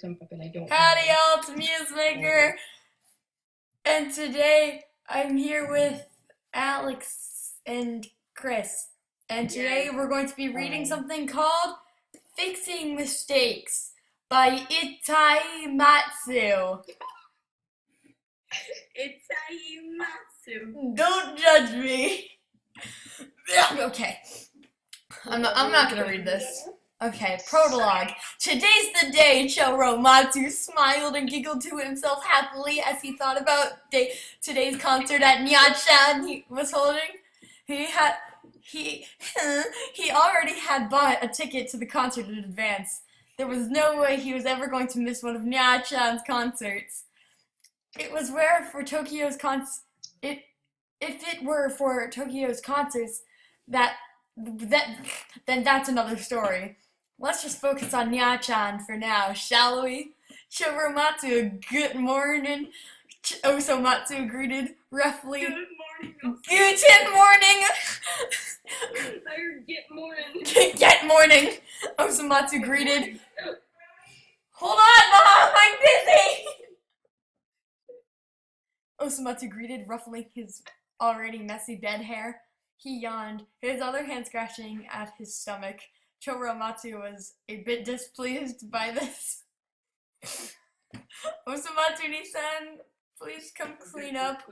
some but I don't Howdy know. y'all, it's Musemaker, and today I'm here with Alex and Chris. And today we're going to be reading something called Fixing Mistakes by Itai Matsu. Itaimatsu. Don't judge me. Okay, I'm not gonna read this. Okay, prologue. Today's the day, Choromatsu smiled and giggled to himself happily as he thought about today's concert at Nyachan he was holding. He had he he already had bought a ticket to the concert in advance. There was no way he was ever going to miss one of Nyachan's concerts. It was rare for Tokyo's it if it were for Tokyo's concerts that that then that's another story. Let's just focus on Nya-chan for now, shall we? Choromatsu, good morning. Osomatsu greeted roughly. Good morning. Guten morning. Get morning. Get morning. Osomatsu greeted. Hold on, Mom, I'm busy. Osomatsu greeted, ruffling his already messy bed hair. He yawned, his other hand scratching at his stomach. Choromatsu was a bit displeased by this. Osomatsu-ni-san, please come clean up.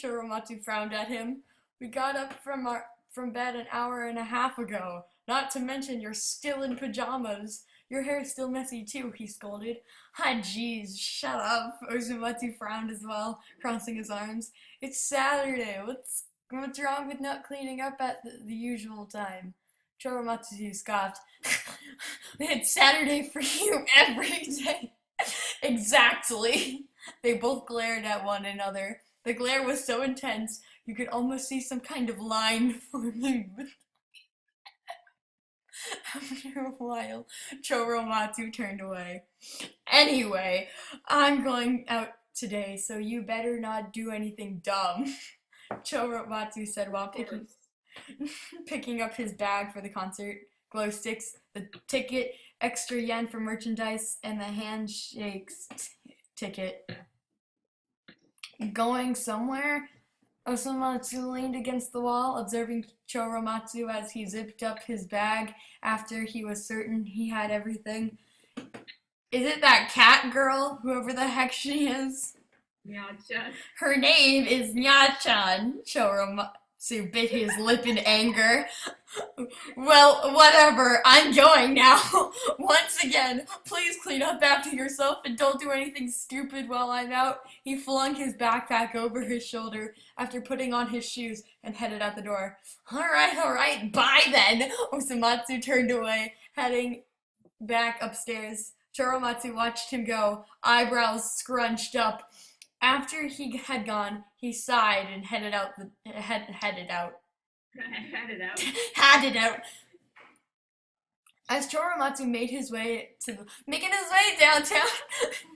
Choromatsu frowned at him. We got up from bed an hour and a half ago. Not to mention you're still in pajamas. Your hair's still messy too, he scolded. Ah, jeez, shut up. Osomatsu frowned as well, crossing his arms. It's Saturday. What's wrong with not cleaning up at the usual time? Choromatsu scoffed. It's Saturday for you every day. Exactly. They both glared at one another. The glare was so intense, you could almost see some kind of line forming. After a while, Choromatsu turned away. Anyway, I'm going out today, so you better not do anything dumb, Choromatsu said while picking up his bag for the concert. Glow sticks, the ticket, extra yen for merchandise, and the handshakes ticket. Going somewhere? Osomatsu leaned against the wall, observing Choromatsu as he zipped up his bag after he was certain he had everything. Is it that cat girl, whoever the heck she is? Nya-chan. Her name is Nya-chan. Choromatsu bit his lip in anger. Well, whatever, I'm going now. Once again, please clean up after yourself and don't do anything stupid while I'm out. He flung his backpack over his shoulder after putting on his shoes and headed out the door. Alright, bye then. Osomatsu turned away, heading back upstairs. Choromatsu watched him go, eyebrows scrunched up. After he had gone, he sighed and headed out. Had it out. As Choromatsu made his way downtown,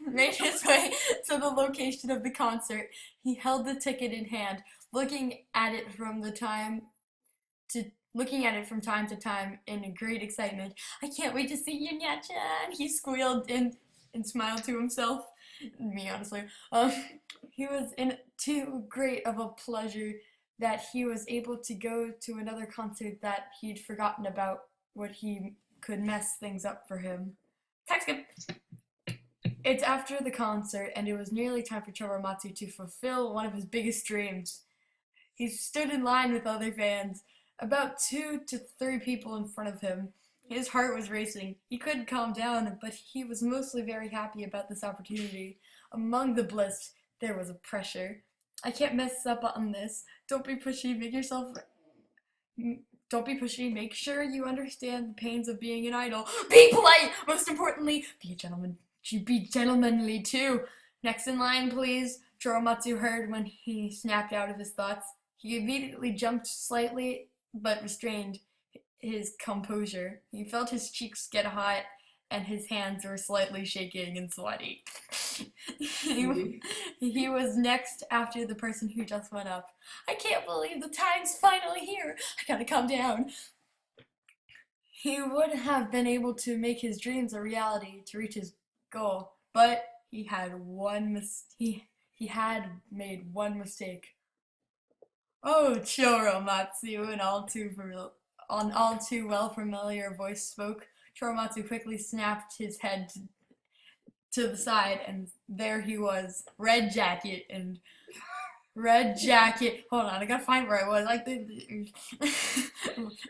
made his way to the location of the concert, he held the ticket in hand, looking at it from time to time in great excitement. I can't wait to see you, Nya-chan, he squealed and smiled to himself. Me, honestly. He was in too great of a pleasure that he was able to go to another concert that he'd forgotten about what he could mess things up for him. Text him. It's after the concert, and it was nearly time for Choromatsu to fulfill one of his biggest dreams. He stood in line with other fans, about 2 to 3 people in front of him. His heart was racing. He couldn't calm down, but he was mostly very happy about this opportunity. Among the bliss, there was a pressure. I can't mess up on this. Don't be pushy. Don't be pushy. Make sure you understand the pains of being an idol. Be polite. Most importantly, be a gentleman. Be gentlemanly too. Next in line, please. Choromatsu heard when he snapped out of his thoughts. He immediately jumped slightly, but restrained his composure. He felt his cheeks get hot, and his hands were slightly shaking and sweaty. He was next after the person who just went up. I can't believe the time's finally here. I gotta calm down. He would have been able to make his dreams a reality, to reach his goal, but he had he had made one mistake. Oh, Choromatsu, an all too well familiar voice spoke. Choromatsu quickly snapped his head to the side, and there he was, red jacket. Hold on, I gotta find where I was.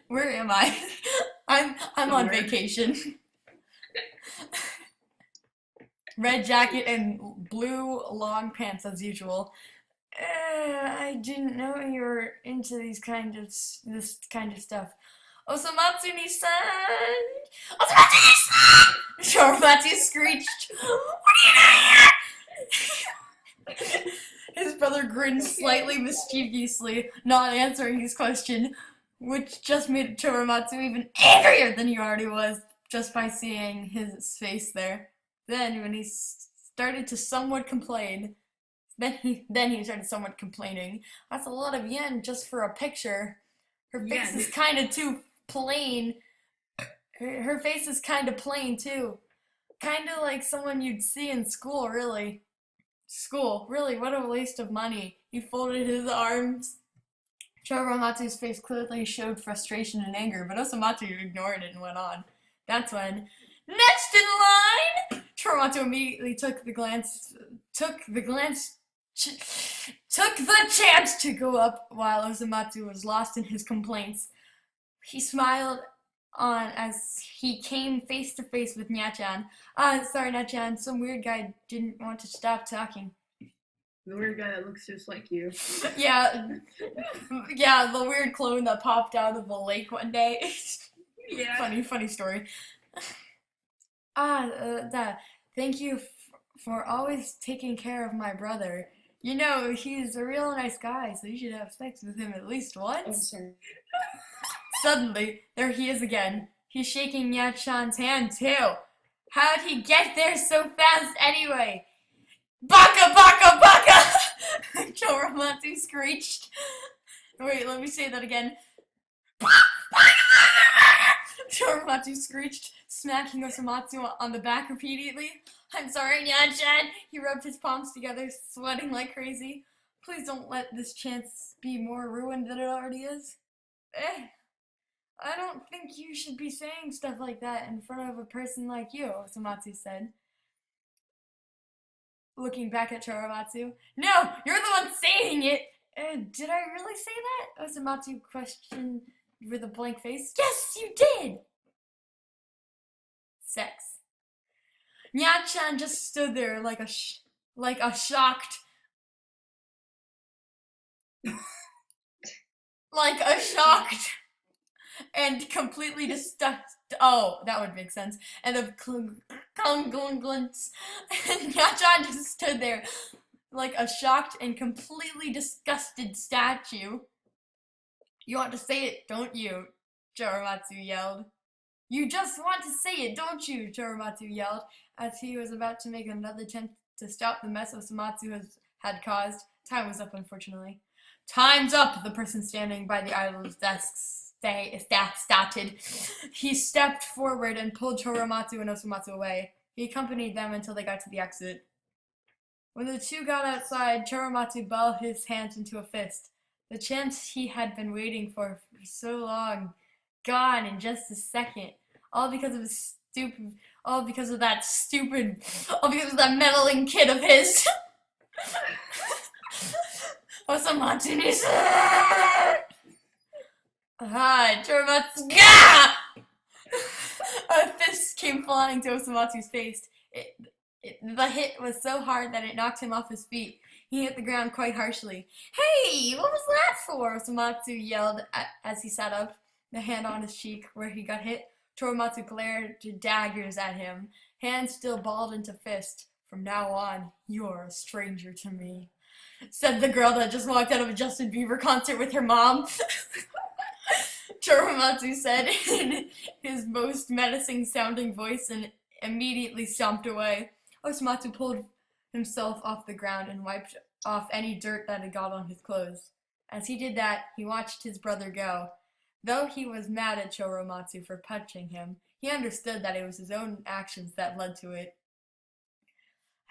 Where am I? I'm on vacation. Red jacket and blue long pants as usual. I didn't know you were into this kind of stuff. Osamatsu-ni-san! Osamatsu-ni-san! Choromatsu screeched. What are you doing here? His brother grinned slightly mischievously, not answering his question, which just made Choromatsu even angrier than he already was, just by seeing his face there. Then, when he started to somewhat complain, then he started somewhat complaining. That's a lot of yen just for a picture. Her face is kind of too plain. Her face is kind of plain too. Kind of like someone you'd see in school, really. School, really, what a waste of money. He folded his arms. Choromatsu's face clearly showed frustration and anger, but Osamatsu ignored it and went on. That's when, next in line! Choromatsu immediately took the chance to go up while Osamatsu was lost in his complaints. He smiled on as he came face to face with Nya-chan. Sorry, Nya-chan, some weird guy didn't want to stop talking. The weird guy that looks just like you. Yeah, the weird clone that popped out of the lake one day. Yeah. Funny story. Thank you for always taking care of my brother. You know, he's a real nice guy, so you should have sex with him at least once. I'm sorry. Suddenly, there he is again. He's shaking Nya-chan's hand, too. How'd he get there so fast anyway? Baka, baka, baka! Choromatsu screeched. Wait, let me say that again. Choromatsu screeched, smacking Osamatsu on the back repeatedly. I'm sorry, Nya-chan. He rubbed his palms together, sweating like crazy. Please don't let this chance be more ruined than it already is. I don't think you should be saying stuff like that in front of a person like you, Osamatsu said. Looking back at Choromatsu. No, you're the one saying it! Did I really say that? Osamatsu questioned with a blank face. Yes, you did! Sex. Nya-chan just stood there like a shocked and completely oh, that would make sense. And of glunglunglunts. And Nya-chan just stood there like a shocked and completely disgusted statue. You want to say it, don't you? Choromatsu yelled. You just want to say it, don't you? Choromatsu yelled as he was about to make another attempt to stop the mess Osamatsu had caused. Time was up, unfortunately. Time's up, the person standing by the idol's desk stated. He stepped forward and pulled Choromatsu and Osamatsu away. He accompanied them until they got to the exit. When the two got outside, Choromatsu balled his hands into a fist. The chance he had been waiting for so long, gone in just a second. All because of that meddling kid of his. Osamatsu-ni-san! Choromatsu. Gah! A fist came flying to Osamatsu's face. The hit was so hard that it knocked him off his feet. He hit the ground quite harshly. Hey, what was that for? Osamatsu yelled as he sat up, the hand on his cheek where he got hit. Choromatsu glared daggers at him, hand still balled into fist. From now on, you're a stranger to me, said the girl that just walked out of a Justin Bieber concert with her mom. Choromatsu said in his most menacing sounding voice and immediately stomped away. Osamatsu pulled himself off the ground and wiped off any dirt that had got on his clothes. As he did that, he watched his brother go. Though he was mad at Choromatsu for punching him, he understood that it was his own actions that led to it.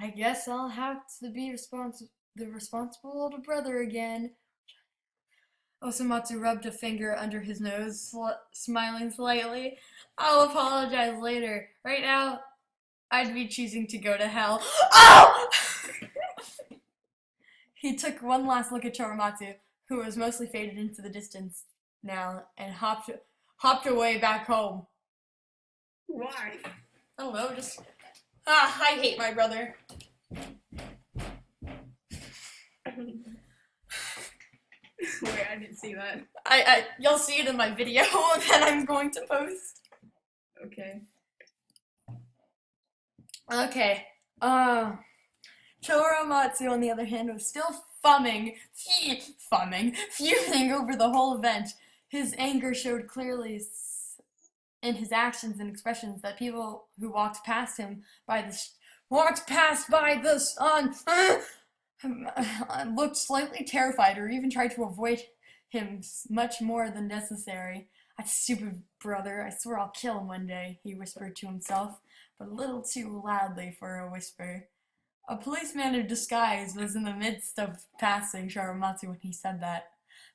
I guess I'll have to be the responsible older brother again. Osomatsu rubbed a finger under his nose, smiling slightly. I'll apologize later. Right now, I'd be choosing to go to hell. Oh! He took one last look at Choromatsu, who was mostly faded into the distance now, and hopped away back home. Why? I don't know, just... I hate my brother. Wait, I didn't see that. You'll see it in my video that I'm going to post. Okay. Okay. Choromatsu, on the other hand, was still fuming fuming over the whole event. His anger showed clearly in his actions and expressions that people who walked past the sun looked slightly terrified or even tried to avoid him much more than necessary. That stupid brother, I swear I'll kill him one day, he whispered to himself, but a little too loudly for a whisper. A policeman in disguise was in the midst of passing Choromatsu when he said that.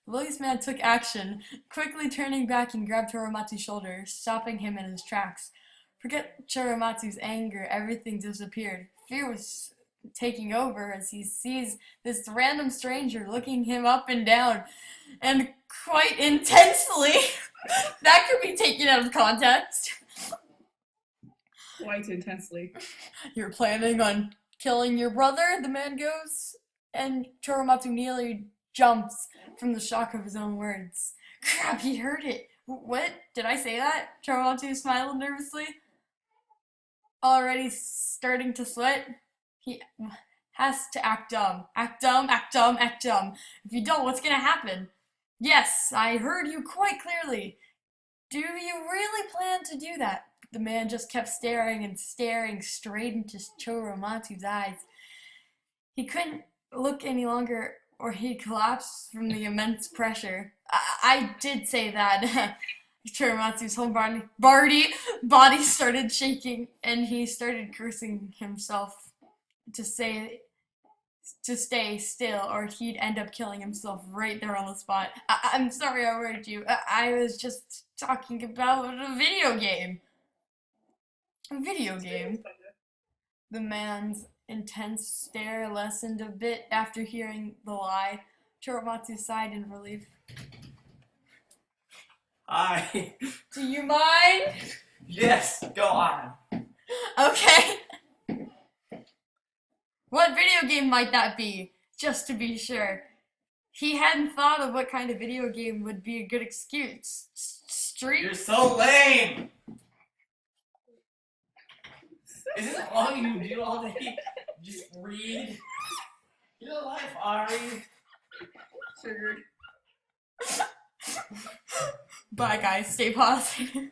The policeman took action, quickly turning back and grabbed Choromatsu's shoulder, stopping him in his tracks. Forget Choromatsu's anger, everything disappeared. Fear was taking over as he sees this random stranger looking him up and down, and quite intensely. That could be taken out of context. Quite intensely. You're planning on killing your brother? The man goes, and Choromatsu nearly jumps from the shock of his own words. Crap, he heard it. What? Did I say that? Choromatsu smiled nervously. Already starting to sweat. He has to act dumb. Act dumb, act dumb, act dumb. If you don't, what's gonna happen? Yes, I heard you quite clearly. Do you really plan to do that? The man just kept staring and staring straight into Choromatsu's eyes. He couldn't look any longer or he'd collapse from the immense pressure. I did say that. Choromatsu's whole body started shaking and he started cursing himself to stay still or he'd end up killing himself right there on the spot. I'm sorry I worried you. I was just talking about a video game. A video game? The man's intense stare lessened a bit after hearing the lie. Choromatsu sighed in relief. Hi. Do you mind? Yes, go on. Okay. What video game might that be? Just to be sure. He hadn't thought of what kind of video game would be a good excuse. Street? You're so lame. Isn't it all you do all day? Just read. Your life, Ari. Triggered. Bye guys, stay positive.